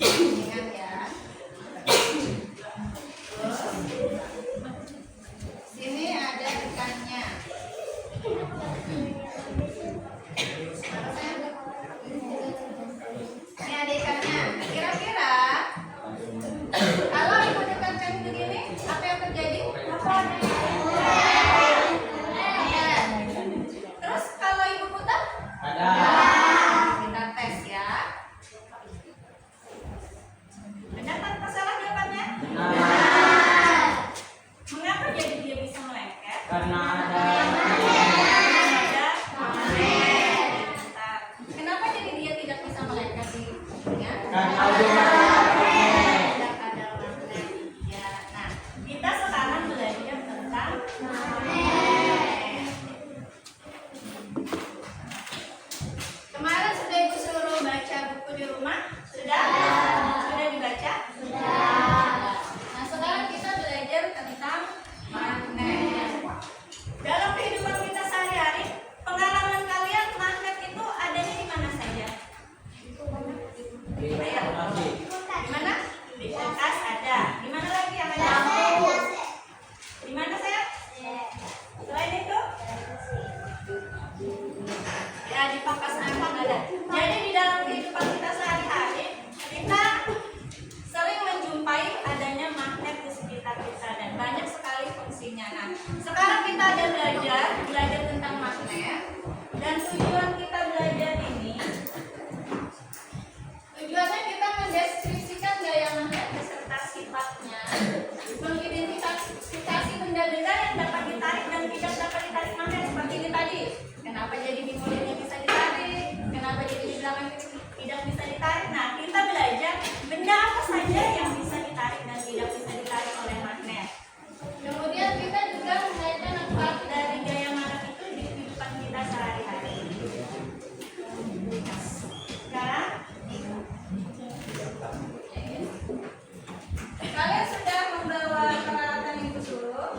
Ingat ya. Sini ada ikannya. Ini ada ikannya. Kira-kira kalau ibu dekatkan begini, apa yang terjadi? Terus kalau ibu putar? Kita tes ya. Benar tanpa salah jawabannya? Mengapa jadi dia bisa melengket? Karena ada magnet. Kenapa jadi dia tidak bisa melengket di dunia? karena ada magnet. Tidak ada magnet. Ya, nah kita sekarang belajar tentang magnet. Kemarin sudah ibu suruh baca buku di rumah? Sudah? Sudah dibaca? Sudah. Nah sekarang kita belajar tentang magnet. Dalam kehidupan kita sehari-hari, pengalaman kalian magnet itu adanya di mana saja? Di mana? Di kulkas ada. Di mana lagi yang ada? Di mana sayang? Selain itu? Ya di pangkas angkot ada. Jadi di dalam kehidupan kita sehari-hari, kita sering menjumpai adanya magnet di sekitar kita dan banyak sekali fungsinya. Nah, sekarang kita ada belajar tentang magnet dan tujuan kita belajar ini tujuannya kita mendeskripsikan gaya magnet beserta sifatnya, mengidentifikasi benda-benda yang dapat ditarik dan tidak dapat ditarik magnet seperti ini tadi. Kenapa jadi di mulutnya bisa ditarik? Kenapa jadi di belakang tidak bisa ditarik? Nah, kita belajar benda apa saja yang bisa ditarik dan tidak bisa ditarik oleh magnet. Kemudian kita juga mengaitkan manfaat dari gaya magnet itu di kehidupan kita sehari-hari. Sekarang kalian sudah membawa peralatan yang ibu suruh?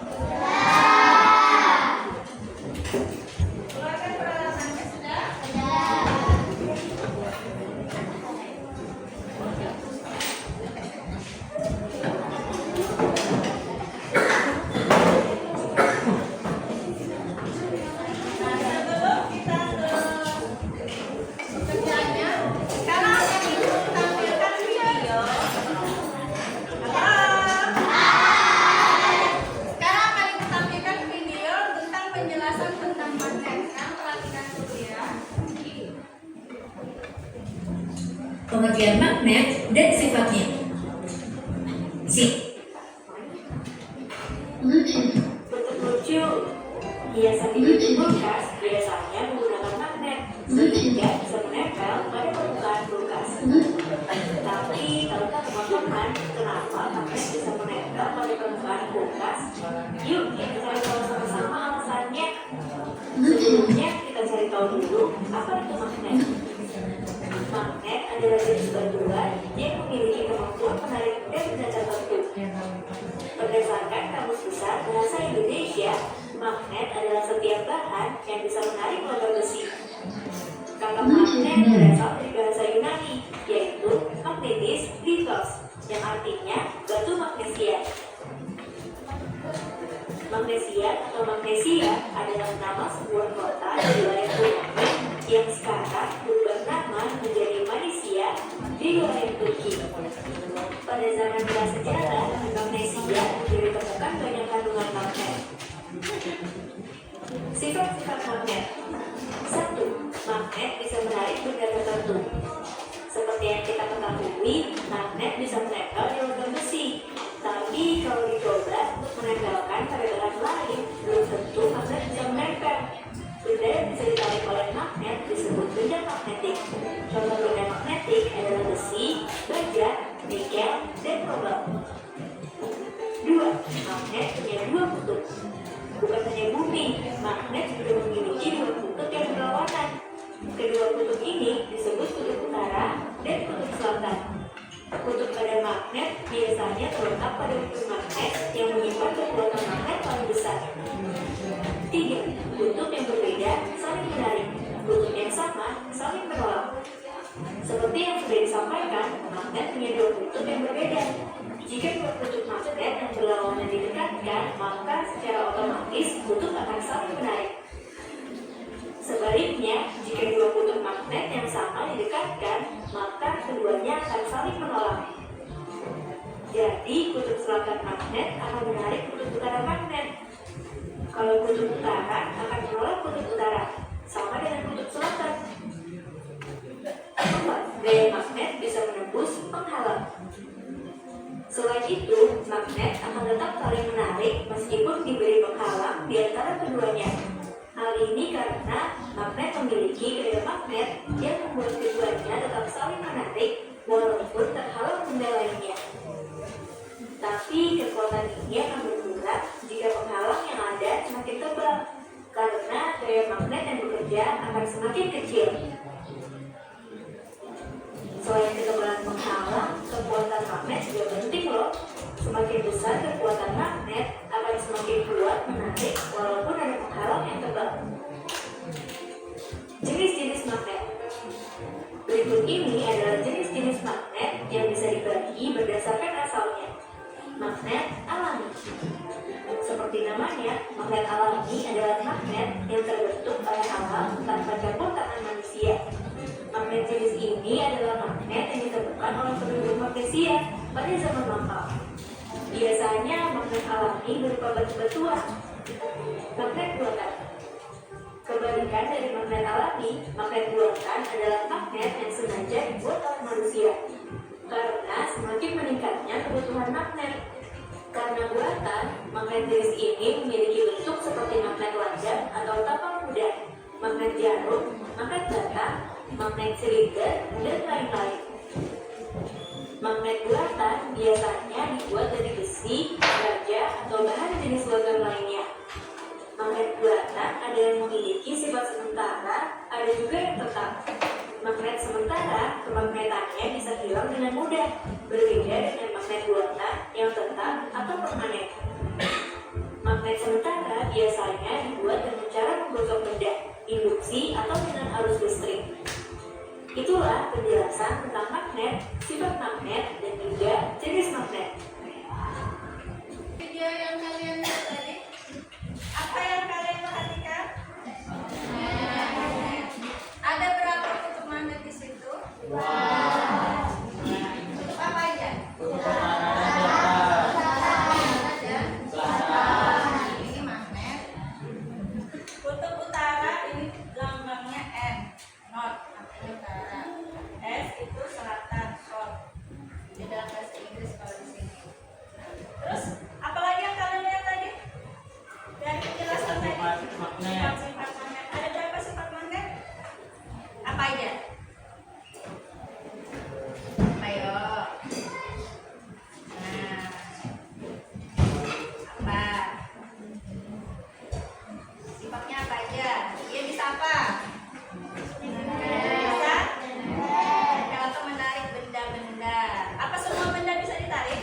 Keluarkan peralatannya sudah? Nah, sebelum kita ke kerjanya, sekarang akan ibu tampilkan video. Sekarang akan ibu tampilkan video tentang penjelasan tentang magnet. Sekarang perhatikan dulu ya. Pengertian magnet dan sifatnya. Bentuk lucu hiasan di kulkas biasanya menggunakan magnet sehingga bisa menempel pada permukaan kulkas. Tapi tahukah teman-teman kenapa magnet bisa menempel pada permukaan kulkas? Yuk kita cari tahu sama-sama alasannya. Sebelumnya kita cari tahu dulu apa itu magnet. Magnet adalah jenis bantuan yang memiliki kemampuan menarik benda tertentu. Berdasarkan Kamus Besar Bahasa Indonesia, magnet adalah setiap bahan yang bisa menarik logam besi. Kata magnet berasal dari bahasa Yunani, yaitu magnetis lithos, yang artinya batu magnesia. Magnesia atau magnesia adalah nama sebuah kota di wilayah Turki yang sekarang berubah nama menjadi Malaysia di wilayah Turki. Pada zaman prasejarah, magnesia ditemukan banyak kandungan magnet. Sifat-sifat magnet. 1. Magnet bisa menarik benda tertentu. Seperti yang kita ketahui, magnet bisa menempel di logam besi. Tapi kalau dicoba untuk menempelkan pada bahan lain, belum tentu magnet bisa menempel. Benda yang bisa ditarik oleh magnet disebut benda magnetik. Contoh benda magnetik adalah besi, baja, nikel, dan kobalt. 2. Magnet punya dua kutub. Bukan hanya bumi, magnet juga memiliki dua kutub yang berlawanan. Kedua kutub ini disebut kutub utara dan kutub selatan. Kutub pada magnet biasanya terletak pada kutub magnet yang menyimpan kekuatan magnet sudah disampaikan, magnet punya dua kutub yang berbeda. Jika dua kutub magnet yang berlawanan didekatkan, maka secara otomatis kutub akan saling menarik. Sebaliknya, jika dua kutub magnet yang sama didekatkan, maka keduanya akan saling menolak. Jadi, kutub selatan magnet akan menarik kutub utara magnet. Kalau kutub utara akan menolak kutub utara, sama dengan kutub selatan. Gaya magnet bisa menembus penghalang. Selain itu, magnet akan tetap saling menarik meskipun diberi penghalang di antara keduanya. Hal ini karena magnet memiliki gaya magnet yang membuat keduanya tetap saling menarik walaupun terhalang benda lainnya. Tapi kekuatan ini akan berkurang jika penghalang yang ada semakin tebal, karena gaya magnet yang bekerja akan semakin kecil. Selain ketebalan penghalang, kekuatan magnet juga penting loh. Semakin besar kekuatan magnet, akan semakin kuat menarik walaupun ada penghalang yang tebal. Jenis-jenis magnet. Berikut ini adalah jenis-jenis magnet yang bisa dibagi berdasarkan asalnya. Magnet alami. Seperti namanya, magnet alami adalah magnet yang terbentuk oleh alam tanpa campur tangan manusia. Magnet jenis ini adalah magnet yang ditemukan oleh penduduk Magnesia pada zaman lampau. Biasanya magnet alami berupa batu-batuan. Magnet buatan. Kebalikan dari magnet alami, magnet buatan adalah magnet yang sengaja dibuat oleh manusia. Karena semakin meningkatnya kebutuhan magnet. Karena buatan, magnet jenis ini memiliki bentuk seperti magnet lajang atau tapak kuda, magnet jarum, magnet bata, magnet silinder, dan lain-lain. Magnet buatan biasanya dibuat dari besi, baja, atau bahan jenis logam lainnya. Magnet buatan ada yang memiliki sifat sementara, ada juga yang tetap. Magnet sementara, kemagnetannya bisa hilang dengan mudah, berbeda dengan magnet buatan yang tetap atau permanen. Magnet sementara biasanya dibuat dengan cara menggosok benda, induksi, atau dengan arus listrik. Itulah penjelasan tentang magnet, sifat magnet, dan juga jenis magnet. Video yang kalian lihat tadi, apa yang kalian perhatikan? Ada berapa kutub magnet di situ? Kutub apa aja? Ini magnet. Kutub utara ini lambangnya N, North, artinya utara. S itu selatan, South. Di dalam bahasa Inggris kalau di sini. Terus apalagi yang kalian lihat tadi? Dari penjelasan tadi. Sifat magnet. Ada berapa sifat magnet? Apa aja? Ayo. Nah. Apa? Sifatnya apa aja? Dia bisa apa? Bisa? Kalau menarik benda-benda. Apa semua benda bisa ditarik?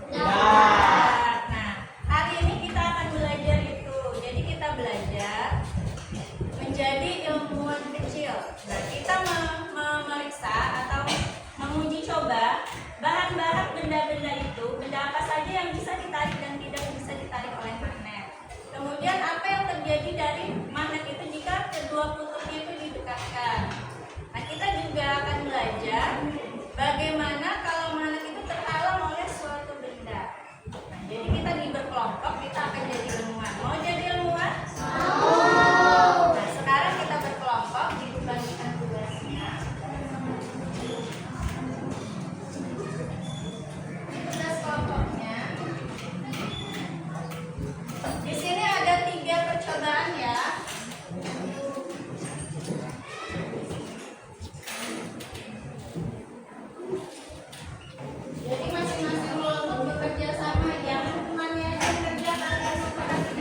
Nah, hari ini kita akan belajar itu. Jadi kita belajar menjadi ilmuwan kecil. Nah, kita memeriksa atau menguji coba bahan-bahan benda-benda itu, benda apa saja yang bisa ditarik dan tidak bisa ditarik oleh magnet. Kemudian apa yang terjadi dari magnet itu jika kedua kutubnya itu didekatkan. Nah, kita juga akan belajar bagaimana kalau magnet itu terhalang oleh suatu benda. Nah, jadi kita berkelompok, kita akan jadi ilmuwan. Mau jadi ilmuwan? Nah, sekarang kita berkelompok, dibagikan tugasnya. Ini tugas kelompoknya. Di sini ada 3 percobaan ya. Jadi masing-masing kelompok bekerja sama, jangan temannya aja kerja kalian memperhatikan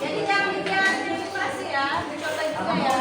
Jadi jangan dibiarkan manipulasi ya, dicoba juga ya.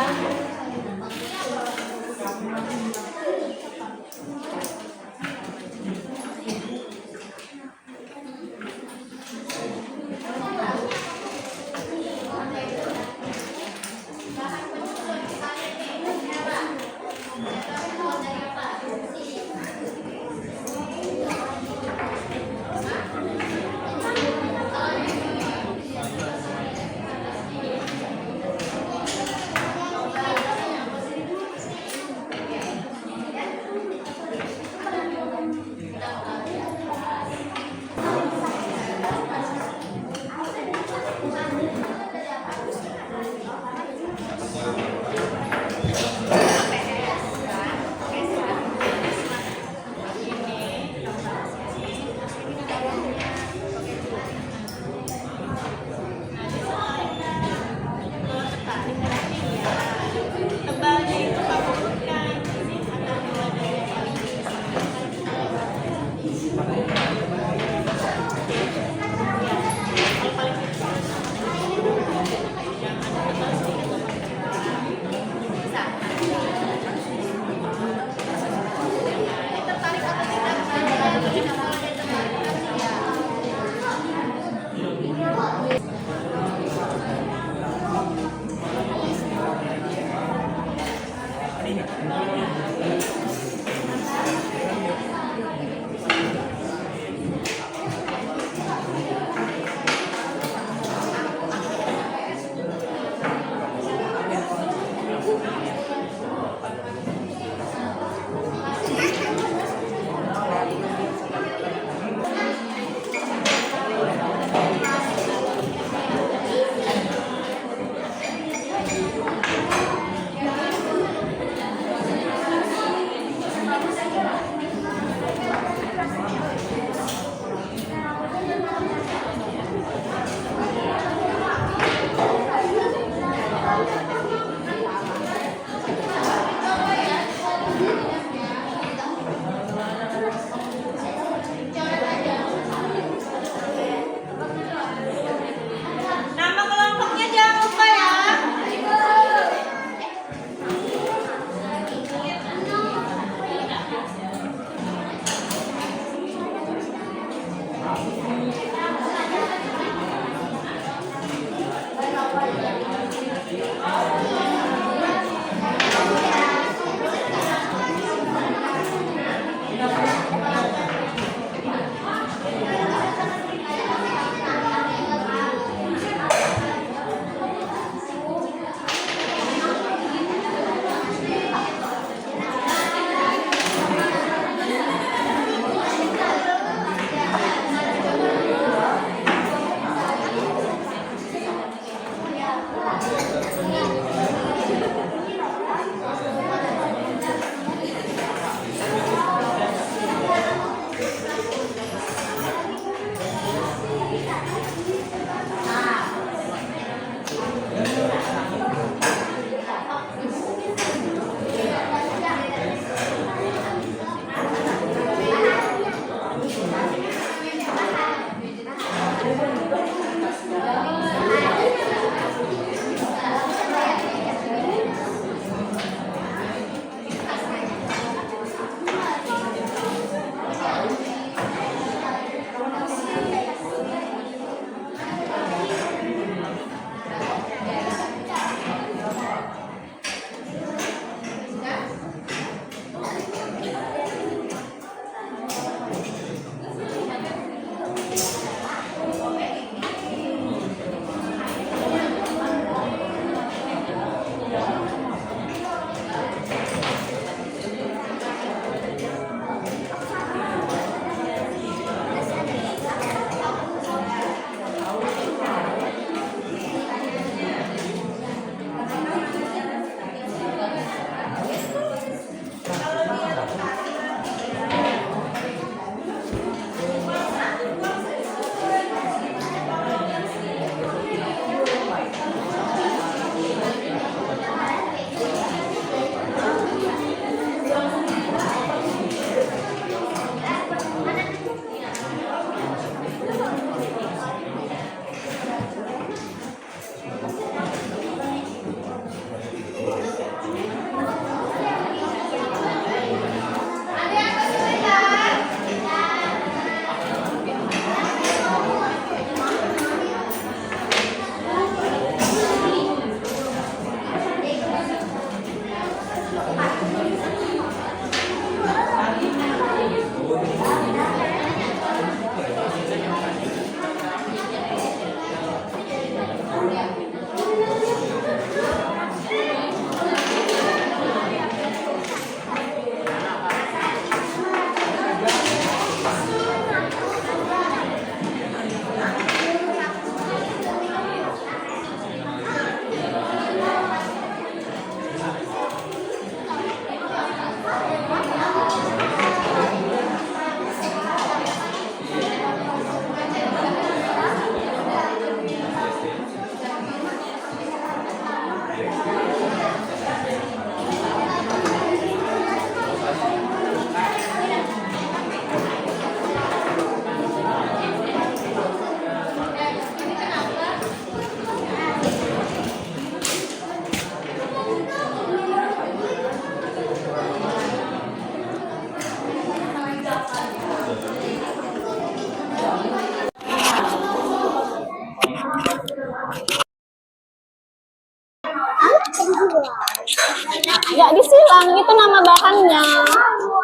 Ya disilang, itu nama bahannya.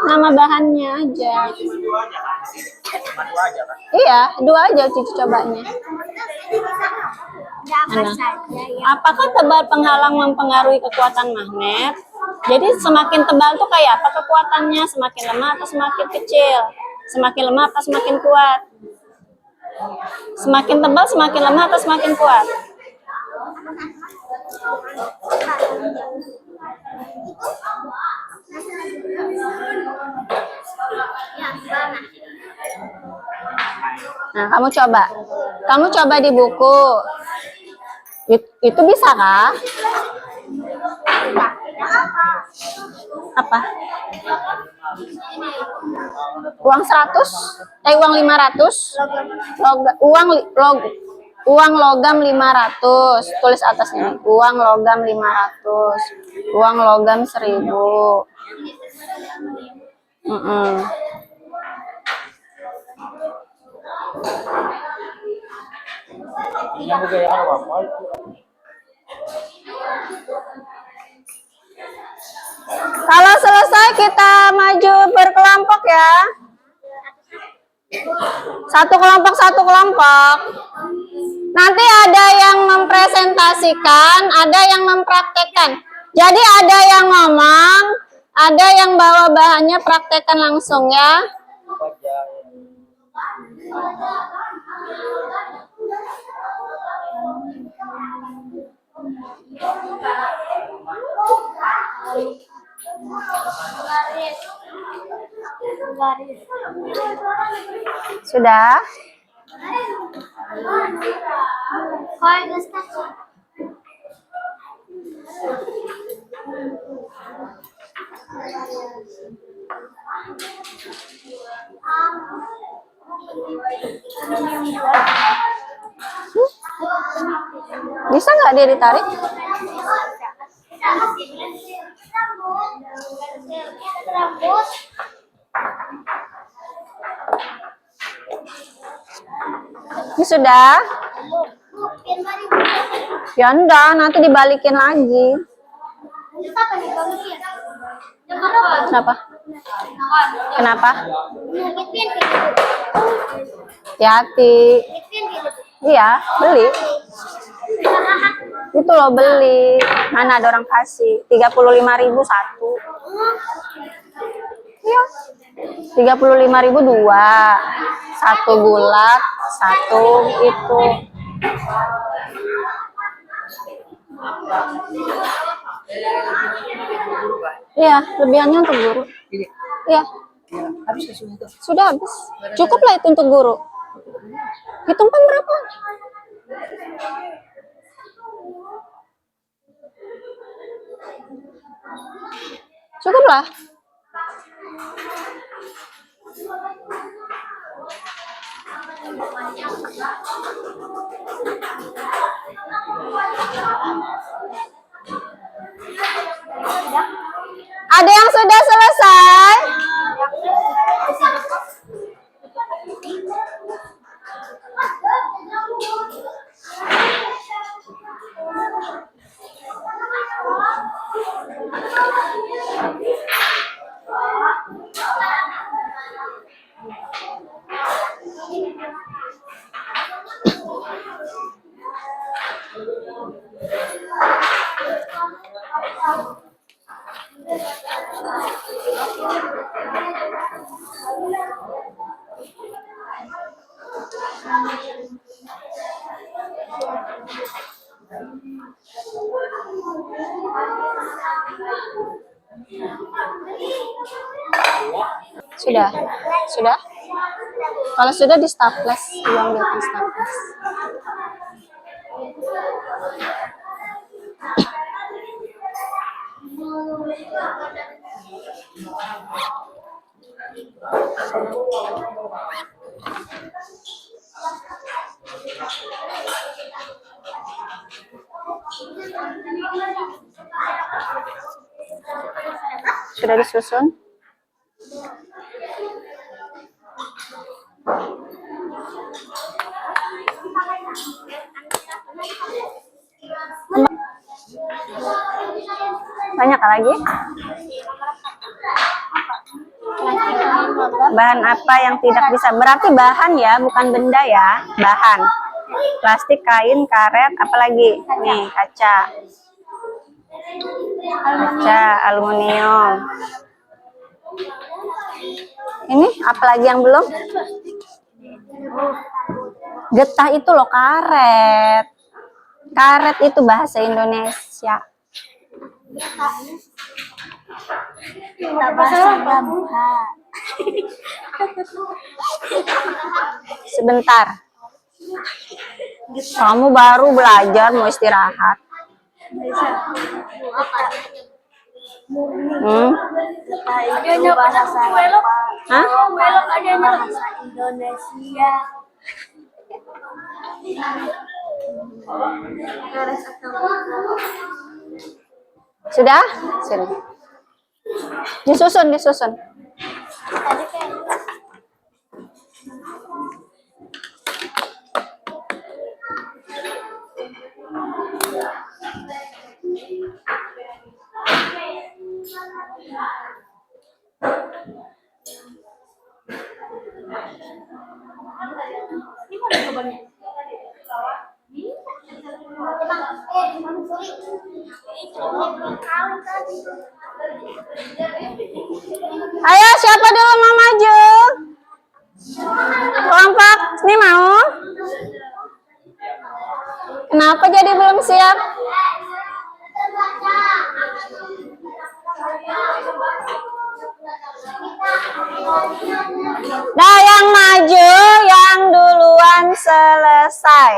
Nama bahannya aja. Iya, dua aja Cici cobanya. Mana? Apakah tebal penghalang mempengaruhi kekuatan magnet? Jadi semakin tebal tuh kayak apa kekuatannya? Semakin lemah atau semakin kecil? Semakin lemah atau semakin kuat? Semakin tebal semakin lemah atau semakin kuat? Nah, kamu coba. Kamu coba di buku. Itu bisa kah? Apa? Uang 100? Uang 500? Uang logam 500. Tulis atasnya. Uang logam 500. Uang logam 1000. Kalau selesai kita maju berkelompok ya. Satu kelompok. Nanti ada yang mempresentasikan, ada yang mempraktekkan. Jadi ada yang ngomong, ada yang bawa bahannya, praktekkan langsung ya. Sudah? Bisa nggak dia ditarik? Ini sudah? Ya enggak, nanti dibalikin lagi. Kenapa? Kenapa? Hati-hati. Iya, beli. Itu loh beli. Mana ada orang kasih? 35.000 satu. Iya. 35.000 dua. Satu bulat, satu itu. Iya, lebihannya untuk guru. Iya. Sudah habis. Cukuplah itu untuk guru. Hitungkan berapa? Cukuplah. Ada yang sudah selesai? Sudah? Sudah? Kalau sudah di staples, diambilkan staples. Sudah disusun? Banyak lagi? Bahan apa yang tidak bisa? Berarti bahan ya, bukan benda ya. Bahan. Plastik, kain, karet, apalagi? Nih, kaca. Kaca, aluminium. Ini apalagi yang belum? Getah itu loh, karet. Karet itu bahasa Indonesia. Sebentar. Kamu baru belajar, mau istirahat. Itu bahasa Hah? bahasa Indonesia. Sudah? Sini. Disusun. Ayo, siapa dulu mau maju? Kelompok ini mau? Kenapa jadi belum siap? Nah, yang maju yang duluan selesai.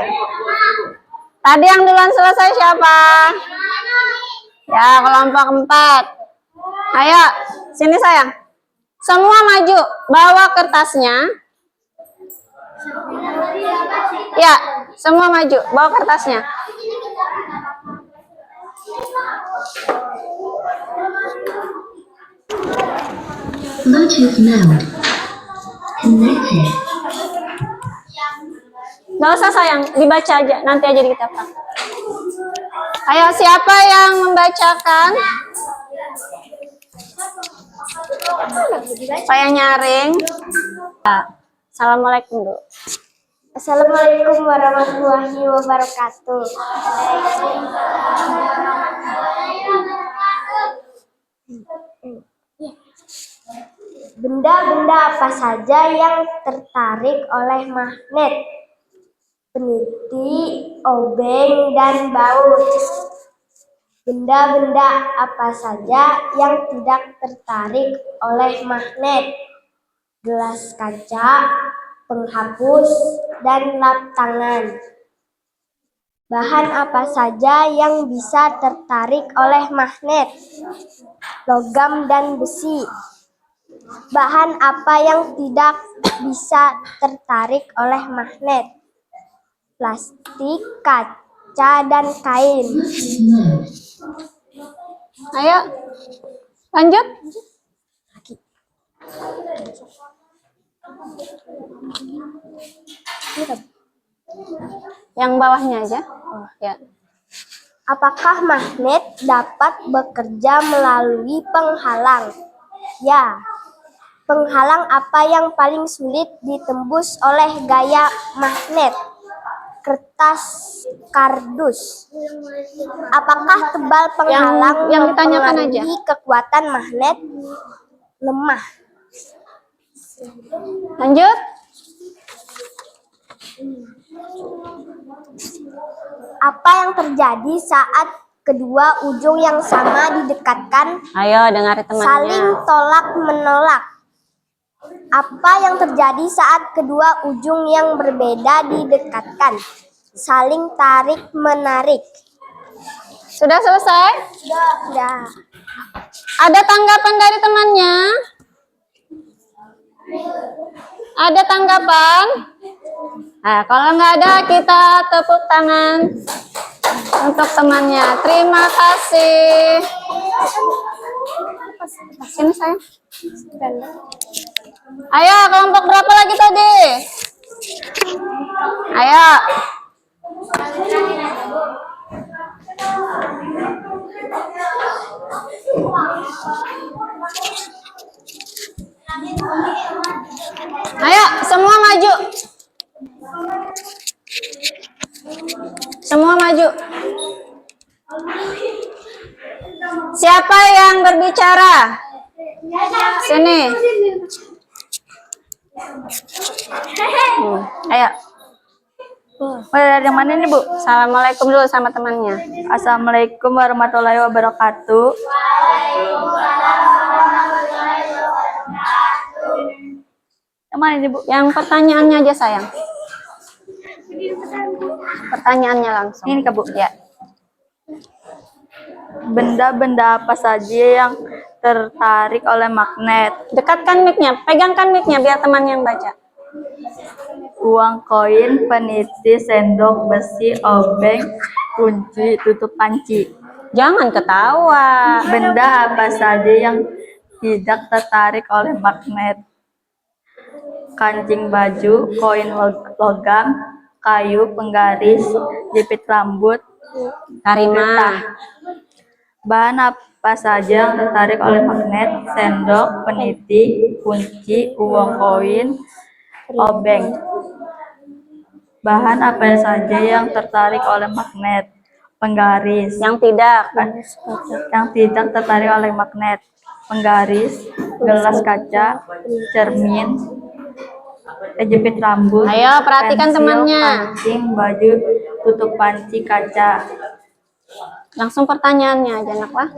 Tadi yang duluan selesai siapa? Ya, kelompok 4. Ayo, sini sayang. Semua maju, bawa kertasnya. Ya, semua maju, bawa kertasnya. Bluetooth mode connected. Gak usah sayang, dibaca aja, nanti aja kita praktek. Ayo, siapa yang membacakan? Supaya nyaring. Assalamualaikum dulu. Assalamualaikum warahmatullahi wabarakatuh. Benda-benda apa saja yang tertarik oleh magnet? Peniti, obeng, dan baut. Benda-benda apa saja yang tidak tertarik oleh magnet? Gelas kaca, penghapus, dan lap tangan. Bahan apa saja yang bisa tertarik oleh magnet? Logam dan besi. Bahan apa yang tidak bisa tertarik oleh magnet? Plastik, kaca, dan kain. Ayo, lanjut. Yang bawahnya aja. Oh, ya. Apakah magnet dapat bekerja melalui penghalang? Ya. Penghalang apa yang paling sulit ditembus oleh gaya magnet? Kertas kardus. Apakah tebal penghalang yang ditanyakan aja. mempengaruhi kekuatan magnet? Lemah. Lanjut. Apa yang terjadi saat kedua ujung yang sama didekatkan? Ayo, dengar temannya. Saling tolak menolak. Apa yang terjadi saat kedua ujung yang berbeda didekatkan? Saling tarik menarik. Sudah selesai? Sudah. Ada tanggapan dari temannya? Ada tanggapan? Nah, kalau nggak ada, kita tepuk tangan untuk temannya. Terima kasih. Sini sayang. Ayo, kelompok berapa lagi tadi? Ayo. Ayo, semua maju. Semua maju. Siapa yang berbicara? Sini. Ayo. Dari mana nih, Bu? Assalamualaikum dulu sama temannya. Assalamualaikum warahmatullahi wabarakatuh. Yang mana nih, Bu? Yang pertanyaannya aja sayang. Pertanyaannya langsung. Ini Kak, Bu. Ya. Benda-benda apa saja yang tertarik oleh magnet? Dekatkan mic-nya, pegangkan mic-nya biar teman yang baca. Uang, koin, peniti, sendok, besi, obeng, kunci, tutup panci. Jangan ketawa. Benda apa saja yang tidak tertarik oleh magnet? Kancing baju, koin logam, kayu, penggaris, jepit rambut, Karimah. bahan apa saja yang tertarik oleh magnet? Sendok, peniti, kunci, uang koin, obeng. Bahan apa saja yang tertarik oleh magnet? Penggaris. Yang tidak. Yang tidak tertarik oleh magnet. Penggaris, gelas kaca, cermin, jepit rambut. Ayo, perhatikan pensil, temannya. kancing, baju, tutup panci, kaca. Langsung pertanyaannya aja, nak lah.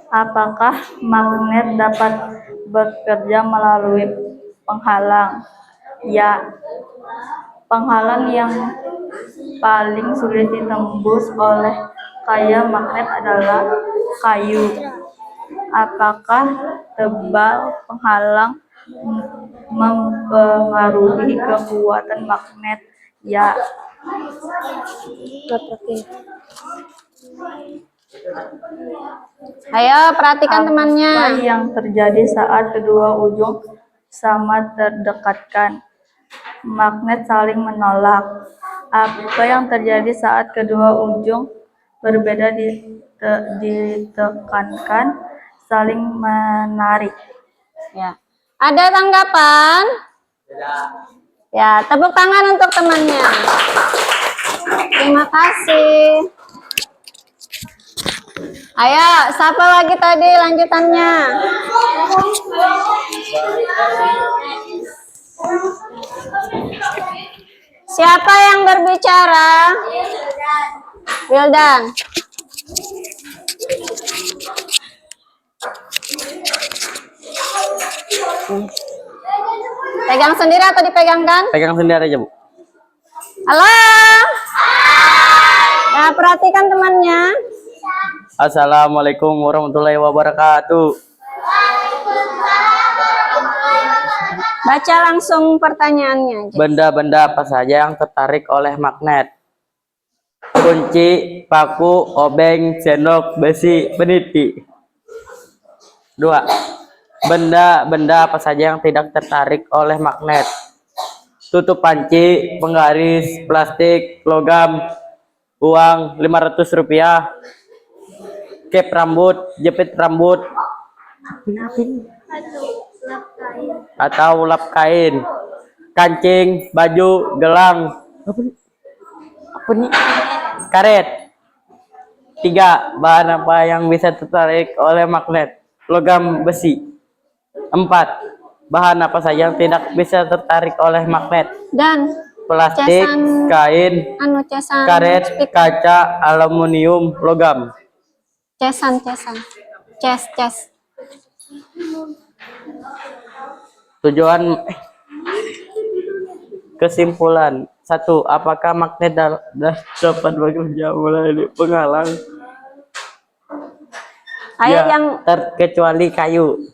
Apakah magnet dapat bekerja melalui penghalang? Ya. Penghalang yang paling sulit ditembus oleh magnet adalah kayu. Apakah tebal penghalang mempengaruhi kekuatan magnet? Ya. Ayo, perhatikan Apa temannya. yang terjadi saat kedua ujung sama terdekatkan? Magnet saling menolak. Apa yang terjadi saat kedua ujung berbeda ditekankan? Saling menarik. Ya. Ada tanggapan? Ya, tepuk tangan untuk temannya. Terima kasih. Ayo, siapa lagi tadi lanjutannya? Siapa yang berbicara? Wildan. Pegang sendiri atau dipegangkan? Pegang sendiri aja, Bu. Halo. Ya, perhatikan temannya. Assalamualaikum warahmatullahi wabarakatuh. Baca langsung pertanyaannya aja. Benda-benda apa saja yang tertarik oleh magnet? Kunci, paku, obeng, sendok, besi, peniti. 2. Benda-benda apa saja yang tidak tertarik oleh magnet? Tutup panci, penggaris, plastik, logam, uang Rp500, cap rambut, jepit rambut, atau lap kain, kancing, baju, gelang, apa nih? Karet. 3. Bahan apa yang bisa tertarik oleh magnet? Logam, besi. 4. Bahan apa saja yang tidak bisa tertarik oleh magnet? Dan Plastik, cesan- kain, cesan karet, kaca, aluminium, logam. Ces. Tujuan kesimpulan. 1. Apakah magnet dapat bekerja melalui penghalang? Ayo Ya, yang terkecuali kayu.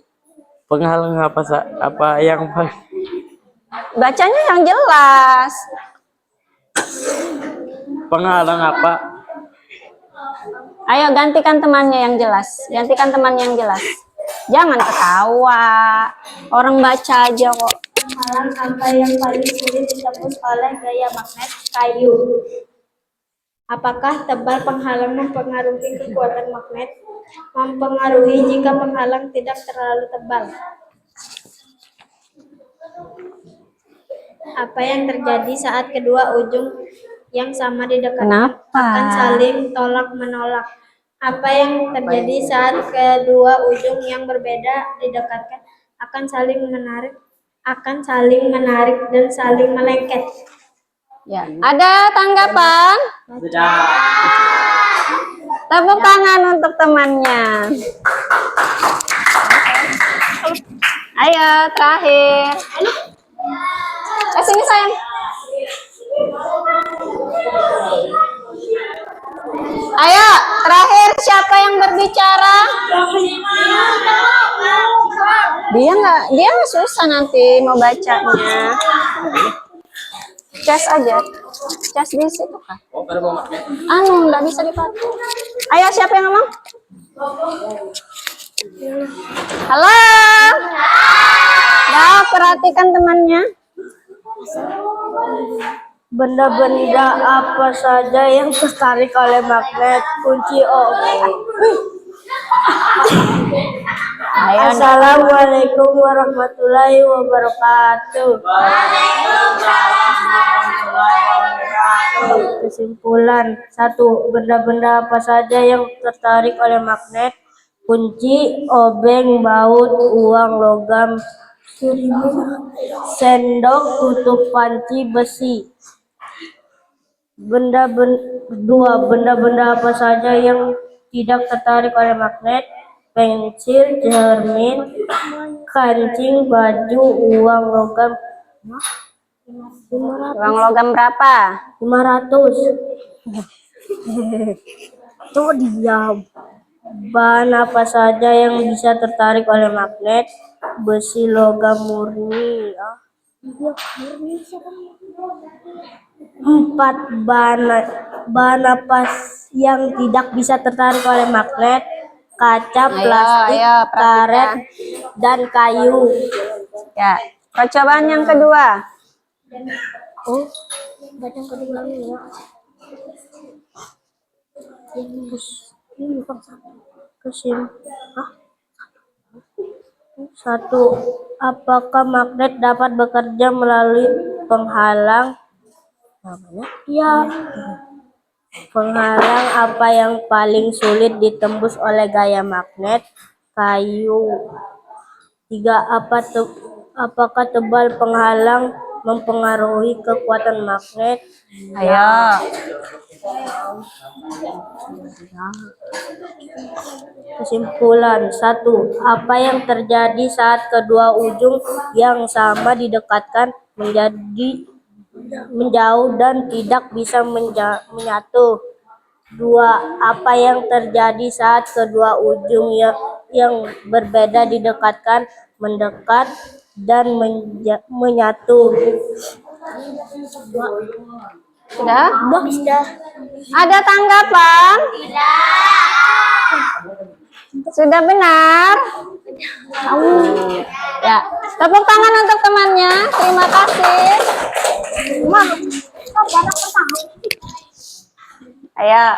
Penghalang apa yang bacanya yang jelas. penghalang apa? Ayo gantikan temannya yang jelas. Gantikan temannya yang jelas. Jangan ketawa. Orang baca aja kok. Penghalang apa yang paling sulit ditembus oleh gaya magnet? Kayu. Apakah tebal penghalang mempengaruhi kekuatan magnet? Mempengaruhi jika penghalang tidak terlalu tebal. Apa yang terjadi saat kedua ujung yang sama didekatkan akan saling tolak menolak? Apa yang terjadi saat kedua ujung yang berbeda didekatkan akan saling menarik dan saling melengket? Ya, ada tanggapan? Tepuk tangan untuk temannya. Ayo, terakhir. Sini sayang. Ayo, terakhir siapa yang berbicara? Dia nggak susah nanti mau bacanya. Cas aja. Cas di situ kan. Nggak bisa dipakai. Ayo, siapa yang ngomong? Halo. Nah, perhatikan temannya. Benda-benda apa saja yang tertarik oleh magnet? Kunci O. Assalamualaikum warahmatullahi wabarakatuh. Kesimpulan 1. Benda-benda apa saja yang tertarik oleh magnet? Kunci, obeng, baut, uang, logam, sendok, tutup panci, besi. 2. Benda-benda apa saja yang tidak tertarik oleh magnet? Pensil, cermin, kancing, baju, uang, logam. Uang logam berapa? 500. Tuh diam. Bahan apa saja yang bisa tertarik oleh magnet? Besi, logam murni. 4. Bahan apa yang tidak bisa tertarik oleh magnet? Kaca, plastik, karet, dan kayu. Ya, percobaan yang kedua. Satu, apakah magnet dapat bekerja melalui penghalang? Ya. Penghalang apa yang paling sulit ditembus oleh gaya magnet? Kayu. 3. Apakah tebal penghalang mempengaruhi kekuatan magnet? Ayo. Kesimpulan 1. Apa yang terjadi saat kedua ujung yang sama didekatkan menjauh dan tidak bisa menyatu? 2. Apa yang terjadi saat kedua ujung yang berbeda didekatkan, mendekat, dan menyatu? Sudah? Ada tanggapan? Sudah benar? Ya, tepuk tangan untuk temannya. Terima kasih. Ayo.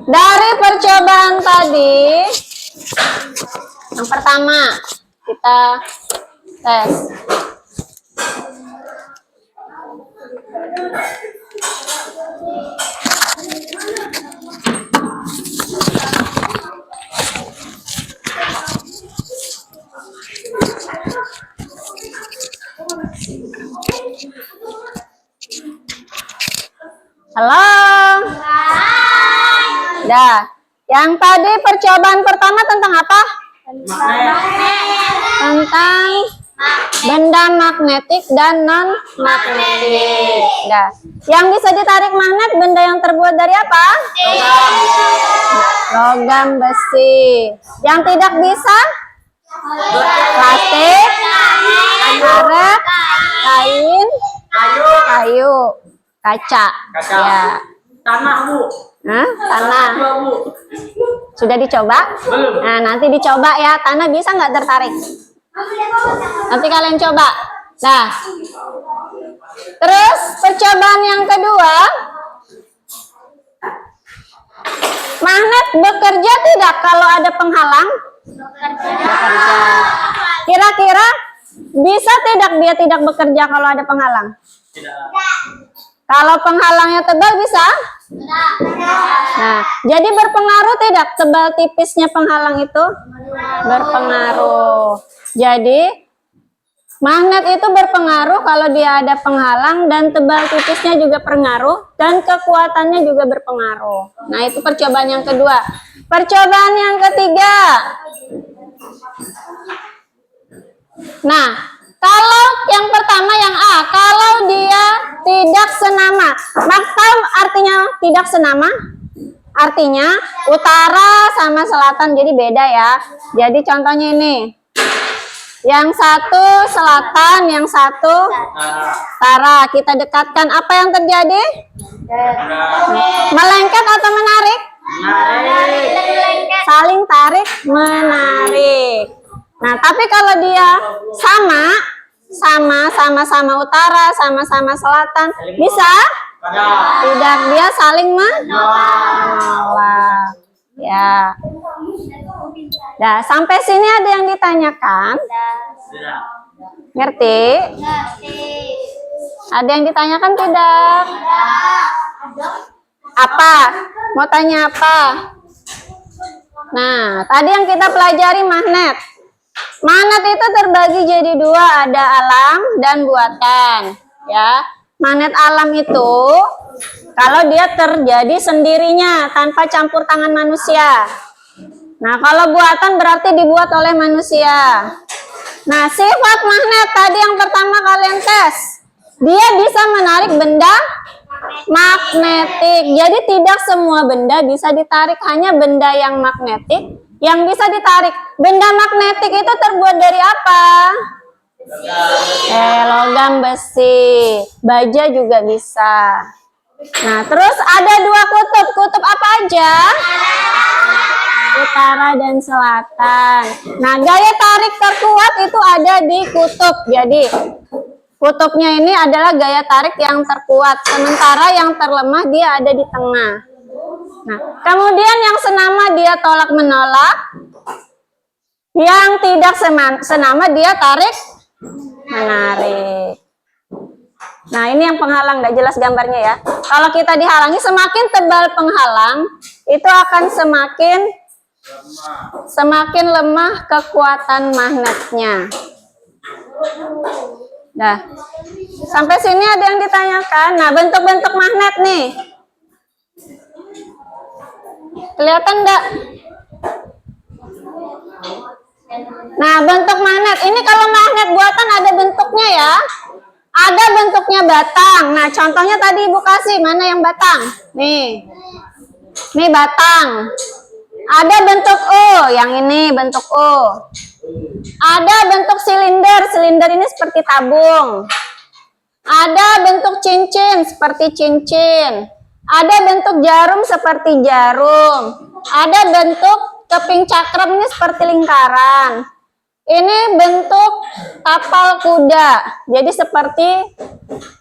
Dari percobaan tadi, yang pertama kita tes. Halo. Dah. Yang tadi percobaan pertama tentang apa? Tentang benda magnetik dan non magnetik. Dah. Yang bisa ditarik magnet benda yang terbuat dari apa? Logam, besi. Yang tidak bisa? Plastik, karet, kain, kayu, kaca. Ya. Tanah, Bu. Hah? Tanah. Bu. Sudah dicoba? Belum. Nah, nanti dicoba ya. Tanah bisa nggak tertarik? Nanti kalian coba. Nah, terus percobaan yang kedua, magnet bekerja tidak kalau ada penghalang? Bekerja. Kira-kira bisa tidak dia tidak bekerja kalau ada penghalang? Kalau penghalangnya tebal bisa? Nah, jadi berpengaruh tidak tebal tipisnya penghalang itu? Berpengaruh. Jadi magnet itu berpengaruh kalau dia ada penghalang, dan tebal tipisnya juga berpengaruh, dan kekuatannya juga berpengaruh. Nah, itu percobaan yang kedua. Percobaan yang ketiga. Nah, kalau yang pertama yang A, kalau dia tidak senama. Tahu artinya tidak senama? Artinya utara sama selatan, jadi beda ya. Jadi contohnya ini. Yang satu selatan, yang satu utara. Kita dekatkan, apa yang terjadi? Melengket atau menarik? Saling tarik, menarik. Nah, tapi kalau dia sama-sama utara, sama-sama selatan, bisa? Tidak, dia saling menolak. Ya. Nah, sampai sini ada yang ditanyakan? Ngerti? Ada yang ditanyakan tidak? Apa? Mau tanya apa? Nah, tadi yang kita pelajari magnet. Magnet itu terbagi jadi dua, ada alam dan buatan. Ya, magnet alam itu kalau dia terjadi sendirinya tanpa campur tangan manusia. Nah, kalau buatan berarti dibuat oleh manusia. Nah, sifat magnet tadi yang pertama kalian tes. Dia bisa menarik benda magnetik. Jadi tidak semua benda bisa ditarik, hanya benda yang magnetik yang bisa ditarik. Benda magnetik itu terbuat dari apa? Logam, besi, baja juga bisa. Nah, terus ada dua kutub. Kutub apa aja? Utara dan selatan. Nah, gaya tarik terkuat itu ada di kutub. Jadi, kutubnya ini adalah gaya tarik yang terkuat. Sementara yang terlemah dia ada di tengah. Nah, kemudian yang senama dia tolak menolak. Yang tidak senama dia tarik menarik. Nah, ini yang penghalang, nggak jelas gambarnya ya. Kalau kita dihalangi, semakin tebal penghalang, itu akan semakin lemah kekuatan magnetnya. Nah, sampai sini ada yang ditanyakan. Nah, bentuk-bentuk magnet nih. Kelihatan enggak? Nah, bentuk magnet. Ini kalau magnet buatan ada bentuknya ya. Ada bentuknya batang. Nah, contohnya tadi Ibu kasih. Mana yang batang? Nih. Nih batang. Ada bentuk U. Yang ini bentuk U. Ada bentuk silinder. Silinder ini seperti tabung. Ada bentuk cincin seperti cincin. Ada bentuk jarum seperti jarum. Ada bentuk keping cakram ini seperti lingkaran. Ini bentuk tapal kuda. Jadi seperti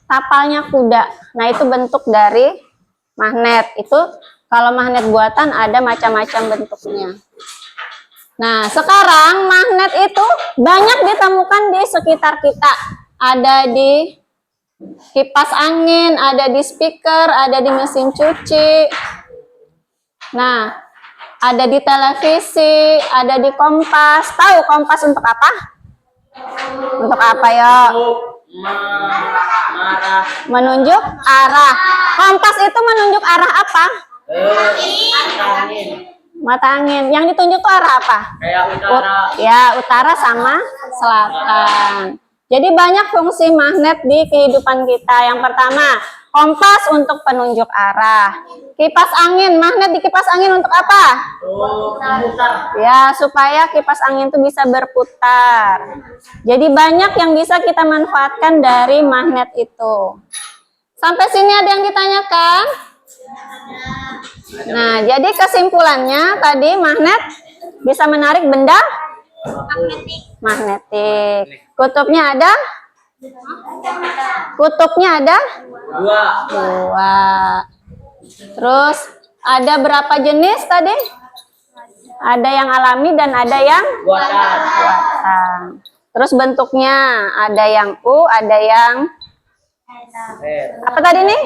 tapalnya kuda. Nah, itu bentuk dari magnet. Itu kalau magnet buatan ada macam-macam bentuknya. Nah, sekarang magnet itu banyak ditemukan di sekitar kita. Ada di kipas angin, ada di speaker, ada di mesin cuci. Nah, ada di televisi, ada di kompas. Tahu kompas untuk apa? Untuk apa ya? Menunjuk arah. Kompas itu menunjuk arah apa? Mata angin. Yang ditunjuk itu arah apa? Ya, utara sama selatan. Jadi banyak fungsi magnet di kehidupan kita. Yang pertama, kompas untuk penunjuk arah. Kipas angin, magnet di kipas angin untuk apa? Ya, supaya kipas angin itu bisa berputar. Jadi banyak yang bisa kita manfaatkan dari magnet itu. Sampai sini ada yang ditanyakan? Nah, jadi kesimpulannya tadi magnet bisa menarik benda magnetik. Kutubnya ada Kutubnya ada? Dua. Dua. Terus ada berapa jenis tadi? Ada yang alami dan ada yang Buatan. buatan. Terus bentuknya ada yang ada yang apa tadi nih?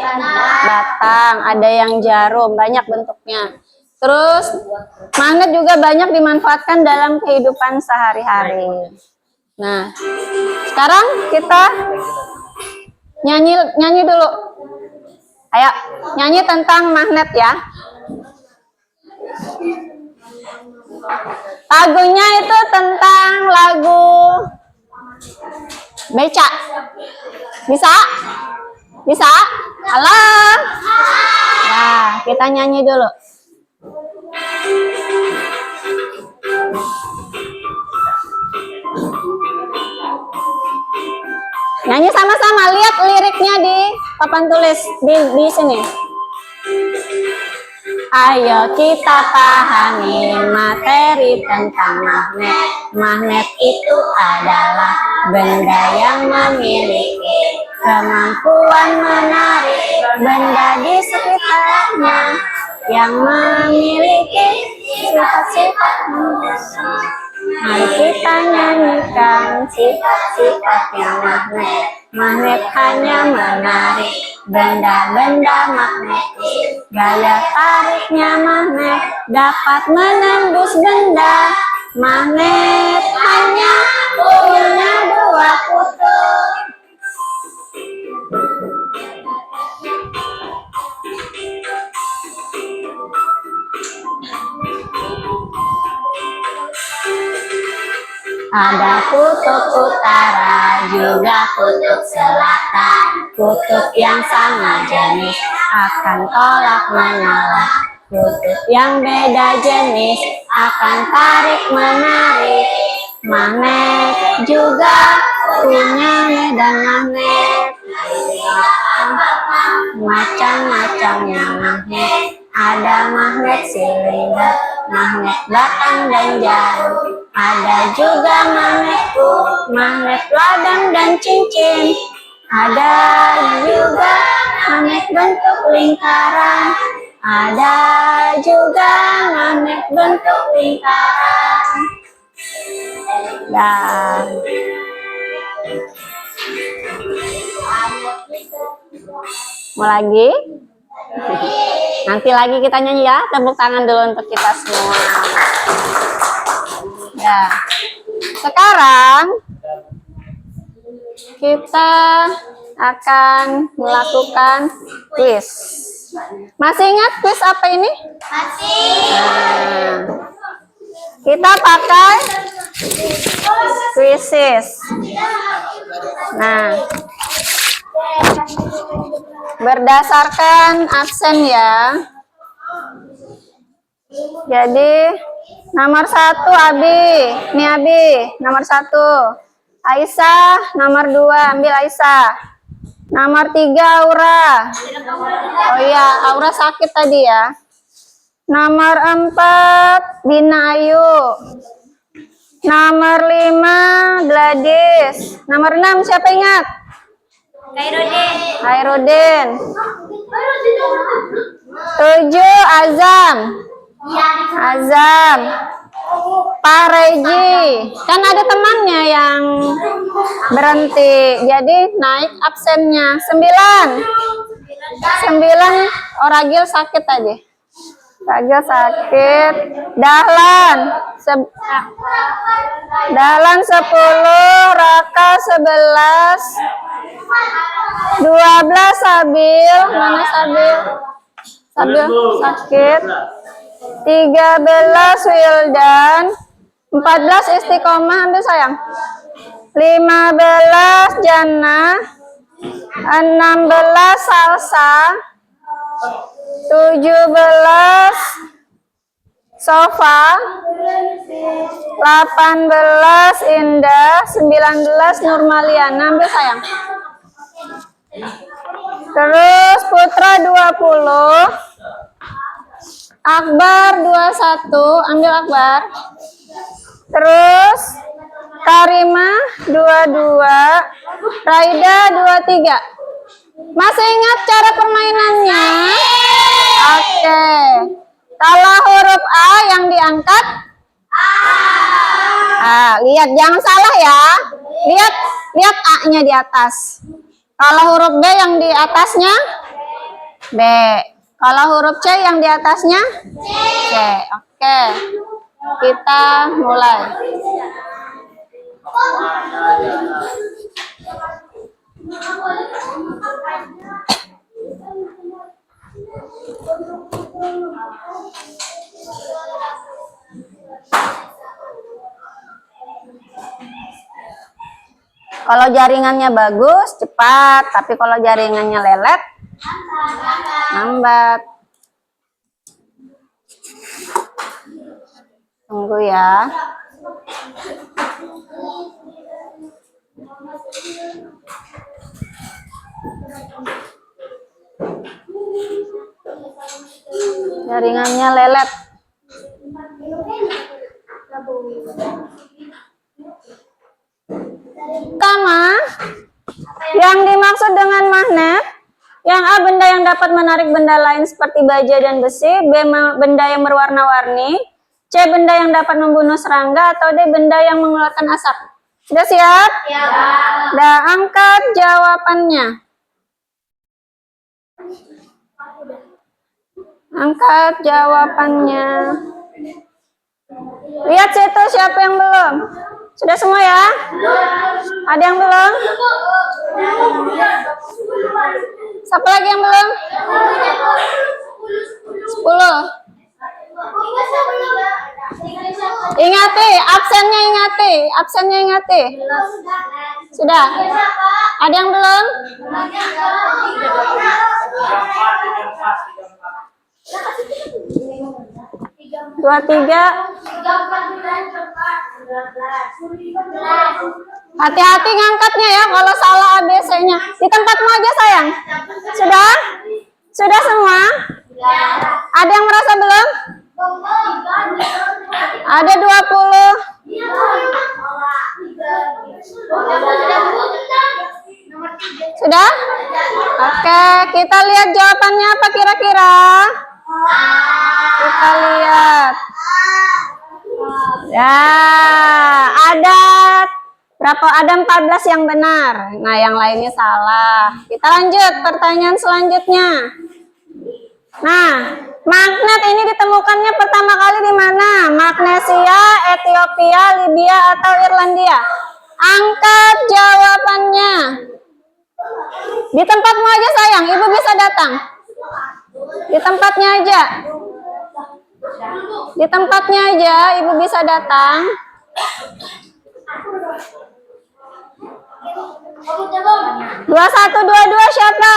Batang, ada yang jarum, banyak bentuknya. Terus magnet juga banyak dimanfaatkan dalam kehidupan sehari-hari. Nah, sekarang kita nyanyi dulu. Ayo, nyanyi tentang magnet ya. Lagunya itu tentang lagu beca. Bisa? Bisa? Halo? Nah, kita nyanyi dulu. Nyanyi sama-sama, lihat liriknya di papan tulis di sini. Ayo kita pahami materi tentang magnet. Magnet itu adalah benda yang memiliki kemampuan menarik benda di sekitarnya, yang memiliki sifat-sifat khusus. Mari kita nyanyikan sifat-sifatnya magnet. Magnet hanya menarik benda-benda magnetis. Gaya tariknya magnet dapat menembus benda. Magnet hanya punya dua kutub. Ada kutub utara, juga kutub selatan. Kutub yang sama jenis akan tolak menolak. Kutub yang beda jenis akan tarik menarik. Magnet juga punya medan magnet. Macam-macamnya magnet. Ada magnet silinder, magnet batang dan jarum. Ada juga magnet magnet ladang dan cincin. Ada juga magnet bentuk lingkaran. Ada juga magnet bentuk lingkaran. Dan mau lagi? Nanti lagi kita nyanyi ya. Tepuk tangan dulu untuk kita semua. Ya. Sekarang kita akan melakukan kuis. Masih ingat kuis apa ini? Masih. Nah, kita pakai Quizizz. Nah, berdasarkan absen ya. Jadi nomor 1 Abi, ini Abi, nomor 1. Aisyah, nomor 2, ambil Aisyah. Nomor 3 Aura. Oh iya, Aura sakit tadi ya. Nomor 4 Bina Ayu. Nomor 5 Gladys. Nomor 6 siapa ingat? Khairudin. 7 Azam. Azam. Pak Reji. Kan ada temannya yang berhenti. Jadi naik absennya. 9. 9 Oragil sakit tadi. Ragil sakit. Dahlan. Dahlan 10. Raka 11. 12 Sabil. Mana Sabil? Sabil sakit. 13 Wildan. 14 Istiqomah, ambil sayang. 15 Jannah. 16 Salsa. 17 Sofa. 18 Indah. 19 Nurmaliana, ambil sayang. Terus Putra 20. Akbar 21, ambil Akbar. Terus Karimah 22. Raida 23. Masih ingat cara permainannya? Oke. Kalau huruf A yang diangkat? Lihat jangan salah ya. Lihat A-nya di atas. Kalau huruf B yang di atasnya? B. Kalau huruf C yang di atasnya? C. Oke. Kita mulai. Kalau jaringannya bagus, cepat. Tapi kalau jaringannya lelet, lambat. Tunggu ya. Jaringannya lelet. Pertama, yang dimaksud dengan magnet, yang A benda yang dapat menarik benda lain seperti baja dan besi, B benda yang berwarna-warni, C benda yang dapat membunuh serangga, atau D benda yang mengeluarkan asap. Sudah siap? Ya. Udah angkat jawabannya. Angkat jawabannya. Lihat situ siapa yang belum. Sudah semua ya? Ada yang belum? Siapa lagi yang belum? 10. Ingati, absennya ingati. Sudah? Ada yang belum? 23. Hati-hati ngangkatnya ya kalau salah ABC-nya. Di tempatmu aja sayang. Sudah? Sudah semua? Ada yang merasa belum? Ada 20. Sudah? Oke, kita lihat jawabannya apa kira-kira? Kita lihat. Ya, ada berapa? Ada 14 yang benar. Nah, yang lainnya salah. Kita lanjut pertanyaan selanjutnya. Nah, magnet ini ditemukannya pertama kali di mana? Magnesia, Ethiopia, Libya, atau Irlandia? Angkat jawabannya. Di tempatmu aja sayang, ibu bisa datang. Di tempatnya aja. Di tempatnya aja, ibu bisa datang. 2122 siapa?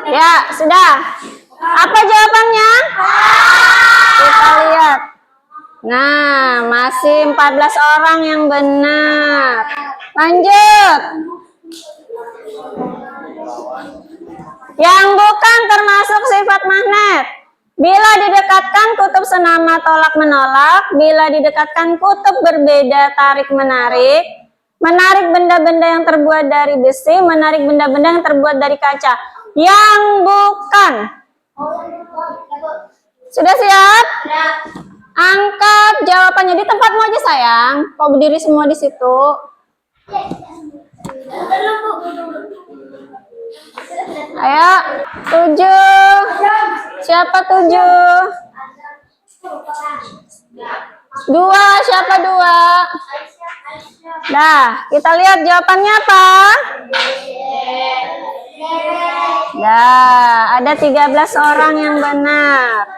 Ya, sudah. Apa jawabannya? Kita lihat. Nah, masih 14 orang yang benar. Lanjut. Yang bukan termasuk sifat magnet. Bila didekatkan kutub senama tolak menolak, bila didekatkan kutub berbeda tarik menarik, menarik benda-benda yang terbuat dari besi, menarik benda-benda yang terbuat dari kaca. Yang bukan. Sudah siap? Angkat jawabannya. Di tempatmu aja sayang. Kok berdiri semua di situ? Ayo, 7. Siapa 7? 2, siapa 2? Nah, kita lihat jawabannya apa? Nah, ada 13 orang yang benar.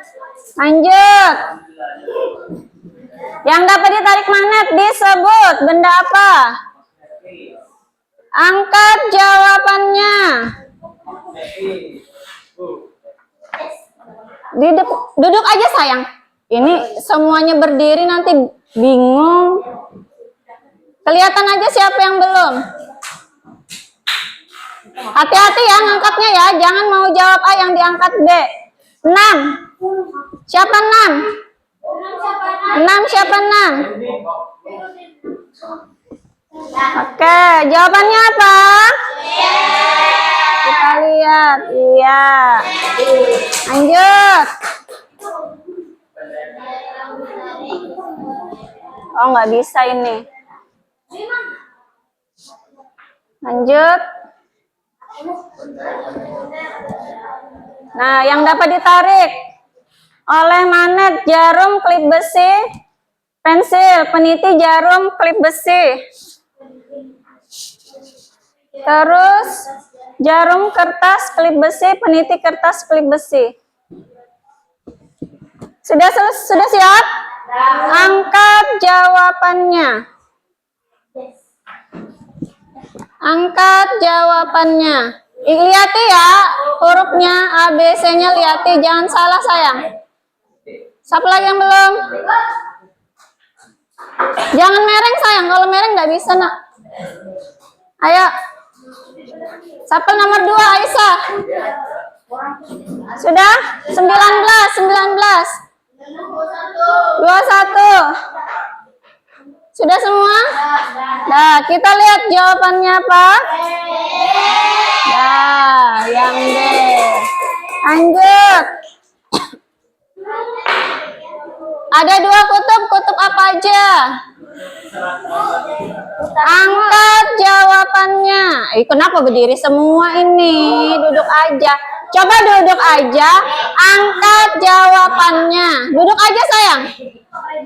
Lanjut. Yang dapat ditarik magnet disebut benda apa? Angkat jawabannya. Duduk aja sayang. Ini semuanya berdiri nanti bingung. Kelihatan aja siapa yang belum. Hati-hati ya ngangkatnya ya. Jangan mau jawab A yang diangkat B. 6. Siapa 6? 6 siapa 6? Oke, jawabannya apa? Kita lihat. Iya. Lanjut. Oh, nggak bisa ini. Lanjut. Nah, yang dapat ditarik oleh magnet, jarum, klip besi, pensil, peniti, jarum, klip besi. Terus jarum, kertas, klip besi, peniti, kertas, klip besi. Sudah siap? Angkat jawabannya. Angkat jawabannya. Lihati ya hurufnya, A, B, C-nya lihati, jangan salah sayang. Siapa lagi yang belum? Jangan mereng sayang, kalau mereng nggak bisa nak. Ayo. Siapa nomor 2, Aisyah? Sudah? 19. 21. Sudah semua? Nah, kita lihat jawabannya apa? Nah, yang D. Lanjut. Ada 2 kutub, kutub apa aja? Angkat jawabannya. Kenapa berdiri semua ini? Duduk aja. Coba duduk aja. Angkat jawabannya. Duduk aja sayang.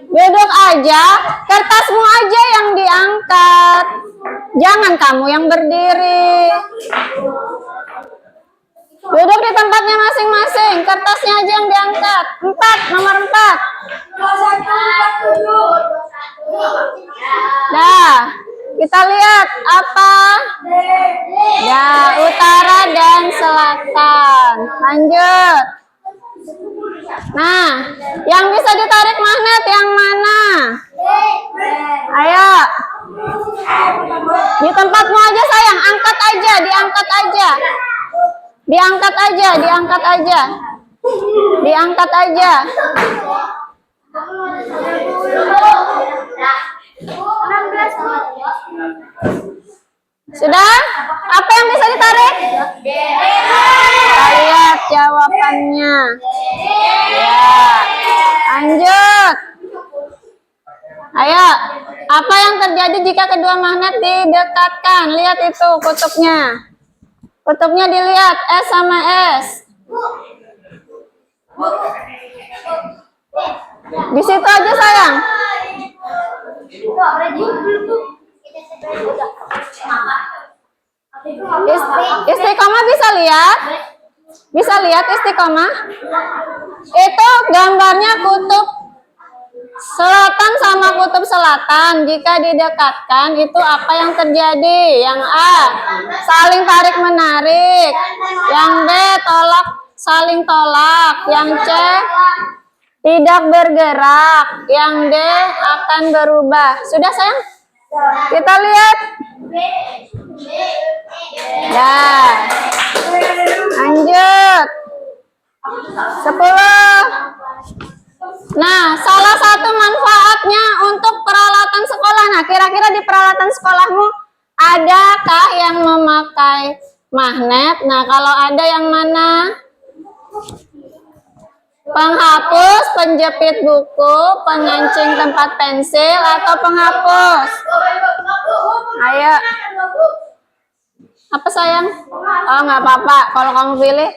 Duduk aja. Kertasmu aja yang diangkat. Jangan kamu yang berdiri. Duduk di tempatnya masing-masing. Kertasnya aja yang diangkat. 4, nomor 4. Nah, kita lihat apa? Ya, utara dan selatan. Lanjut. Nah, yang bisa ditarik magnet yang mana? Ayo. Di tempatmu aja sayang, angkat aja, diangkat aja. Diangkat aja, diangkat aja. Diangkat aja. Sudah? Apa yang bisa ditarik? Kita lihat jawabannya. Ya. Lanjut. Ayo. Apa yang terjadi jika kedua magnet didekatkan? Lihat itu kutubnya. Kutubnya dilihat, S sama S. Di situ aja sayang. Istiqomah bisa lihat? Bisa lihat istiqomah? Itu gambarnya kutub selatan sama kutub selatan. Jika didekatkan, itu apa yang terjadi? Yang A, saling tarik menarik. Yang B, saling tolak. Yang C, tidak bergerak. Yang D, akan berubah. Sudah sayang? Kita lihat. Ya. Lanjut. 10. Nah, salah satu manfaatnya untuk peralatan sekolah. Nah, kira-kira di peralatan sekolahmu adakah yang memakai magnet? Nah, kalau ada yang mana? Penghapus, penjepit buku, pengancing tempat pensil, atau penghapus? Ayo. Apa sayang? Oh, nggak apa-apa. Kalau kamu pilih,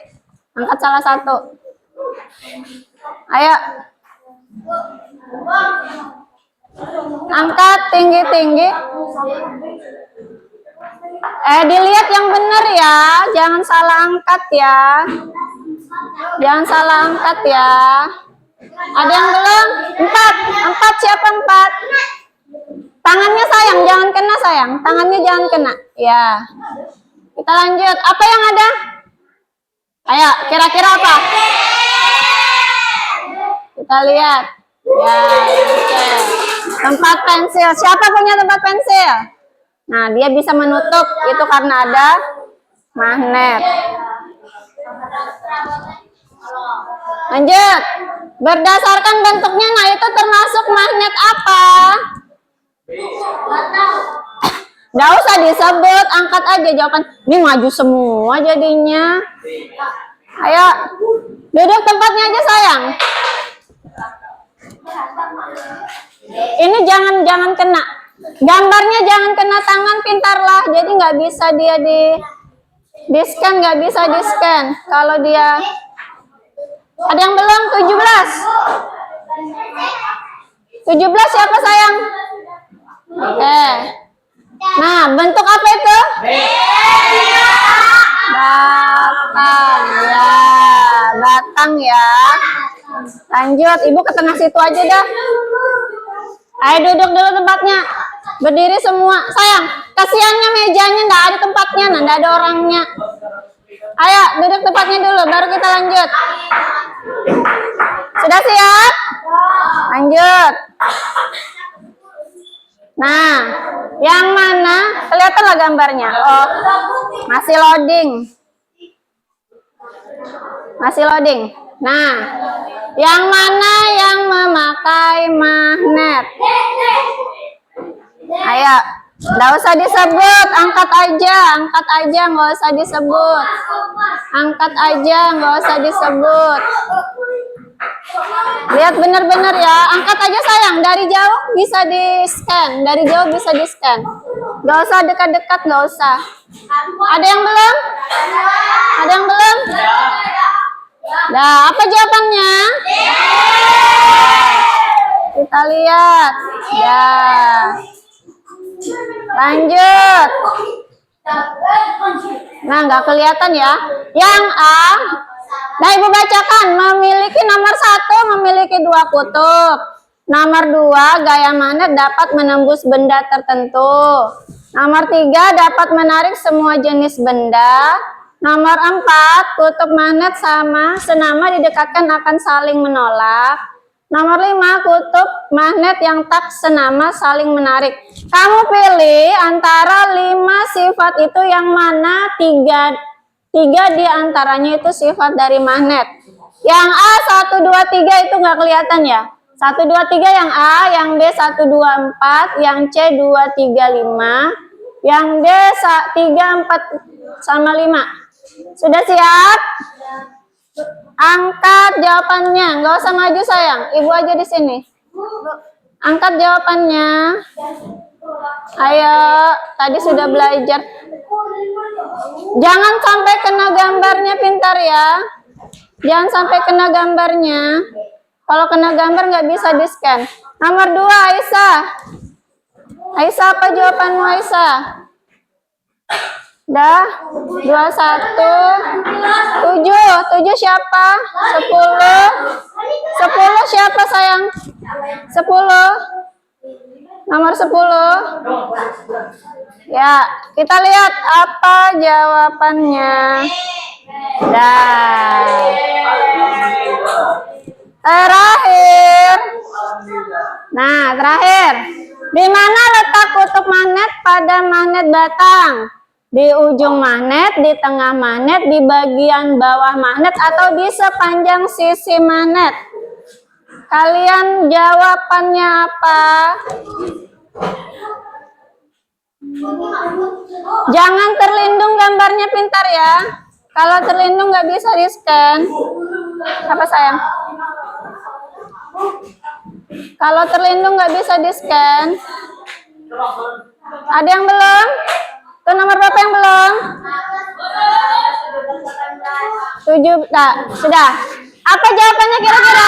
angkat salah satu. Ayo. Angkat tinggi-tinggi. Dilihat yang benar ya. Jangan salah angkat ya. Jangan salah angkat ya. Ada yang belum? 4 siapa 4? Tangannya sayang, jangan kena sayang. Tangannya jangan kena. Ya. Kita lanjut. Apa yang ada? Ayo, kira-kira apa? Kita lihat. Ya, tempat pensil. Siapa punya tempat pensil? Nah, dia bisa menutup. Itu karena ada magnet. Lanjut. Berdasarkan bentuknya, nah itu termasuk magnet apa? Nggak usah disebut, angkat aja jawaban. Ini maju semua jadinya. Ayo, duduk tempatnya aja sayang. Ini jangan kena. Gambarnya jangan kena tangan, pintarlah. Jadi nggak bisa dia di scan, nggak bisa di scan. Kalau dia ada yang belum 17. 17 siapa sayang? Oke. Nah, bentuk apa itu? Batang ya, batang ya. Lanjut, ibu ke tengah situ aja dah. Ayo duduk dulu tempatnya. Berdiri semua. Sayang, kasihannya mejanya nggak ada tempatnya, nah nggak ada orangnya. Ayo duduk tempatnya dulu, baru kita lanjut. Sudah siap? Lanjut. Nah, yang mana? Kelihatan gambarnya? Oh, masih loading. Masih loading. Nah, yang mana yang memakai magnet? Ayo, nggak usah disebut, angkat aja, nggak usah disebut. Angkat aja, nggak usah disebut. Lihat bener-bener ya, angkat aja sayang, dari jauh bisa di-scan, dari jauh bisa di-scan. Nggak usah dekat-dekat, nggak usah. Ada yang belum? Ada yang belum? Nah, apa jawabannya? Kita lihat. Ya. Lanjut. Nah, nggak kelihatan ya. Yang A. Nah, ibu bacakan. Memiliki nomor 1, memiliki 2 kutub. Nomor 2, gaya magnet dapat menembus benda tertentu. Nomor 3, dapat menarik semua jenis benda. Nomor 4, kutub magnet sama senama didekatkan akan saling menolak. Nomor 5, kutub magnet yang tak senama saling menarik. Kamu pilih antara 5 sifat itu yang mana 3 di antaranya itu sifat dari magnet. Yang A 1, 2, 3 itu nggak kelihatan ya. 1, 2, 3 yang A, yang B 1, 2, 4, yang C 2, 3, 5, yang D 3, 4 sama 5. Sudah siap? Angkat jawabannya, nggak usah maju sayang, ibu aja di sini. Angkat jawabannya. Ayo, tadi sudah belajar. Jangan sampai kena gambarnya, pintar ya. Jangan sampai kena gambarnya. Kalau kena gambar nggak bisa di-scan. Nomor 2, Aisyah. Aisyah, apa jawabanmu Aisyah? Dah, 21, 7 siapa? 10 siapa sayang? 10, nomor 10. Ya, kita lihat apa jawabannya. Dah. Terakhir. Nah, terakhir. Di mana letak kutub magnet pada magnet batang? Di ujung magnet, di tengah magnet, di bagian bawah magnet, atau di sepanjang sisi magnet? Kalian jawabannya apa? Jangan terlindung gambarnya, pintar ya. Kalau terlindung nggak bisa di-scan. Apa sayang? Kalau terlindung nggak bisa di-scan. Ada yang belum? Itu nomor berapa yang belum? 7, nah, sudah. Apa jawabannya kira-kira?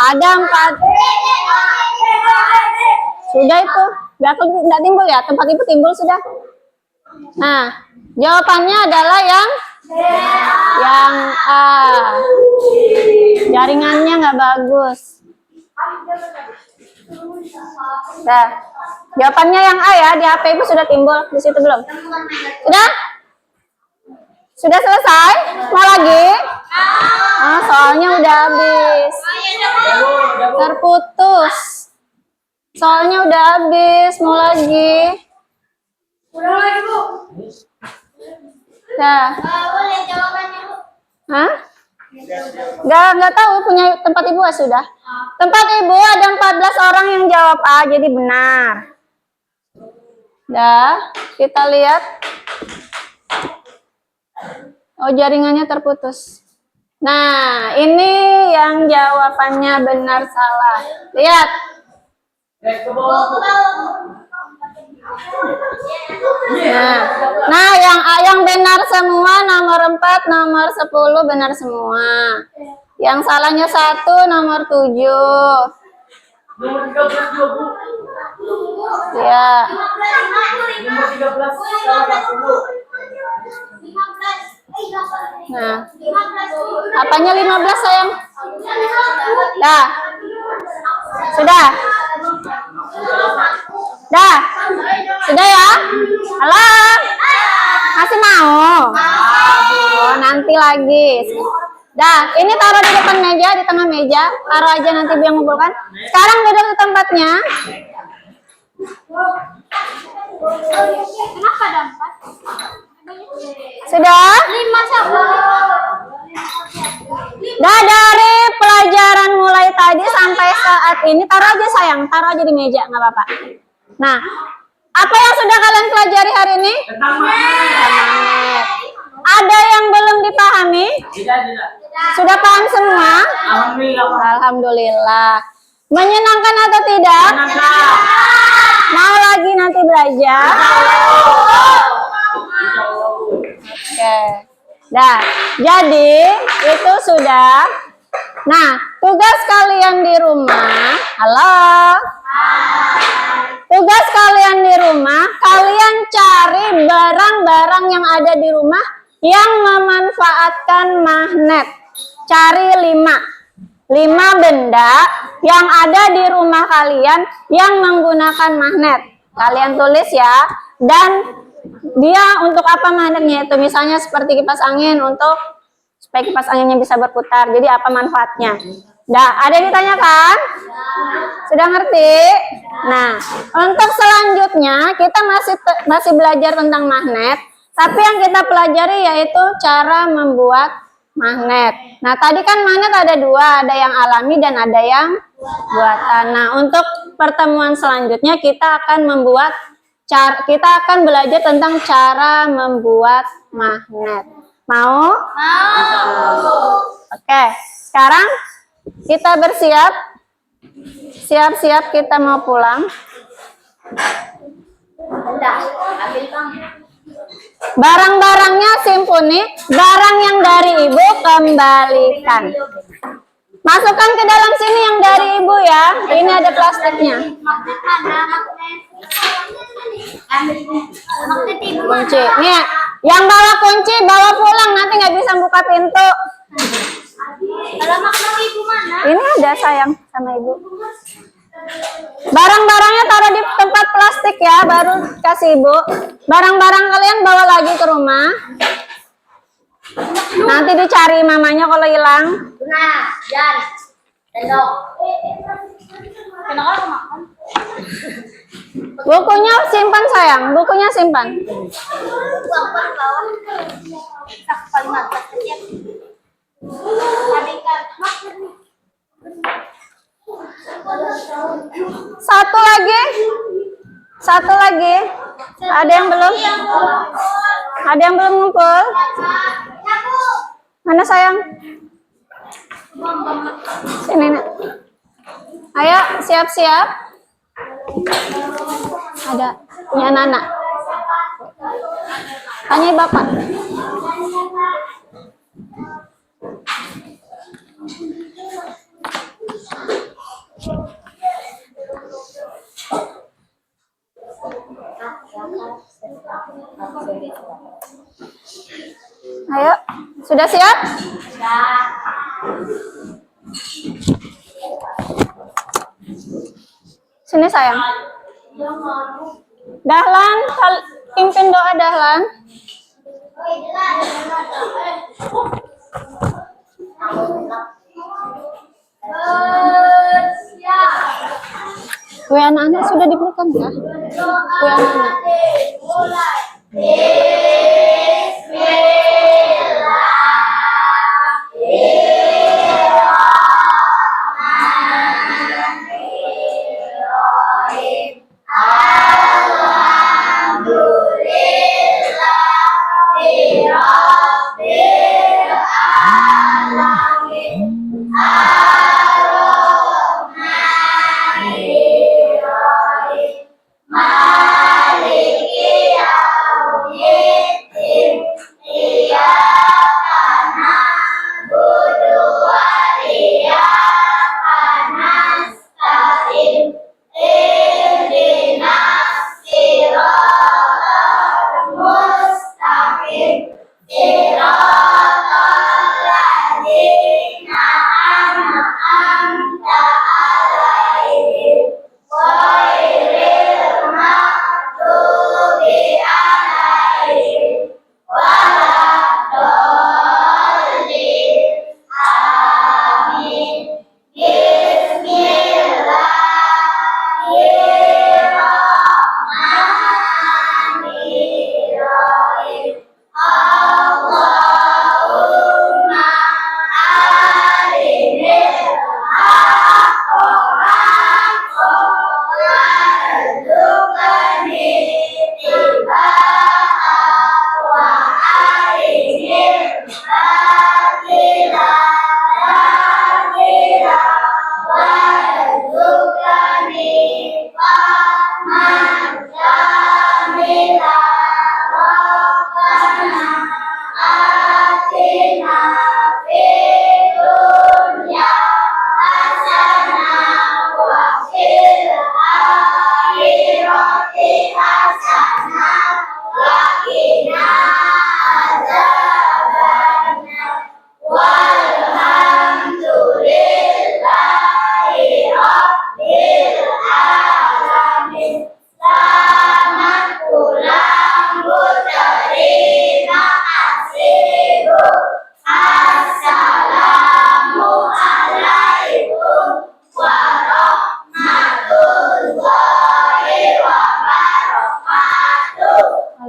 Ada 4. Sudah itu. Nggak timbul ya? Tempat ibu timbul sudah. Nah, jawabannya adalah yang A. Jaringannya nggak bagus. Nah, jawabannya yang A ya, di HP ibu sudah timbul, di situ belum? Sudah? Sudah selesai? Mau lagi? Oh, soalnya udah habis. Terputus. Soalnya udah habis, mau lagi? Dah. Boleh jawabannya, Bu. Hah? Nggak tahu, punya tempat ibu sudah. Tempat ibu ada 14 orang yang jawab A, jadi benar. Dah, kita lihat. Oh, jaringannya terputus. Nah, ini yang jawabannya benar salah. Lihat. Nah, yang benar semua nomor 4, nomor 10 benar semua. Yang salahnya 1, nomor 7. Ya. Nah, apanya 15 sayang? Dah. Sudah. Dah. Sudah ya? Halo? Masih mau? Oh, nanti lagi. Dah, ini taruh di depan meja, di tengah meja. Taruh aja nanti biar ngumpulkan. Sekarang duduk di tempatnya. Kenapa ada 4? Sudah? 5 sama. Dah, dari pelajaran mulai tadi sampai saat ini, taruh aja sayang, taruh aja di meja, nggak apa-apa. Nah, apa yang sudah kalian pelajari hari ini? Magnet. Ada yang belum dipahami? Sudah paham semua? Alhamdulillah. Menyenangkan atau tidak? Mau lagi nanti belajar? Oke. Nah, jadi itu sudah. Nah, tugas kalian di rumah. Halo. Tugas kalian di rumah, kalian cari barang-barang yang ada di rumah yang memanfaatkan magnet. Cari 5 benda yang ada di rumah kalian yang menggunakan magnet. Kalian tulis ya. Dan dia untuk apa magnetnya itu? Misalnya seperti kipas angin, untuk supaya kipas anginnya bisa berputar. Jadi apa manfaatnya? Ada yang ditanyakan? Sudah ngerti? Nah, untuk selanjutnya kita masih belajar tentang magnet. Tapi yang kita pelajari yaitu cara membuat magnet. Nah, tadi kan magnet ada 2, ada yang alami dan ada yang buatan. Nah, untuk pertemuan selanjutnya kita akan belajar tentang cara membuat magnet. Mau? Oke, sekarang kita bersiap. Siap-siap kita mau pulang. Barang-barangnya simpuni, barang yang dari ibu kembalikan. Masukkan ke dalam sini yang dari ibu ya. Ini ada plastiknya. Kunci. Nih, yang bawa kunci bawa pulang, nanti nggak bisa buka pintu. Kalau magnet ibu mana? Ini ada sayang sama ibu. Barang-barangnya taruh di tempat plastik ya, baru kasih ibu. Barang-barang kalian bawa lagi ke rumah. Nanti dicari mamanya kalau hilang. Nah, Jan. Tendok. Kenapa makan? Bukunya simpan sayang, bukunya simpan. Satu lagi. Ada yang belum? Ada yang belum ngumpul? Mana sayang? Sini nak. Ayo siap-siap. Ada punya anak. Tanya bapak. Ayo, sudah siap? Sini sayang. Dahlan, pimpin doa Dahlan. Kue anak-anak sudah diberikan ya? Kue anak-anak.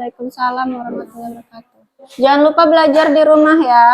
Waalaikumsalam warahmatullahi wabarakatuh. Jangan lupa belajar di rumah ya.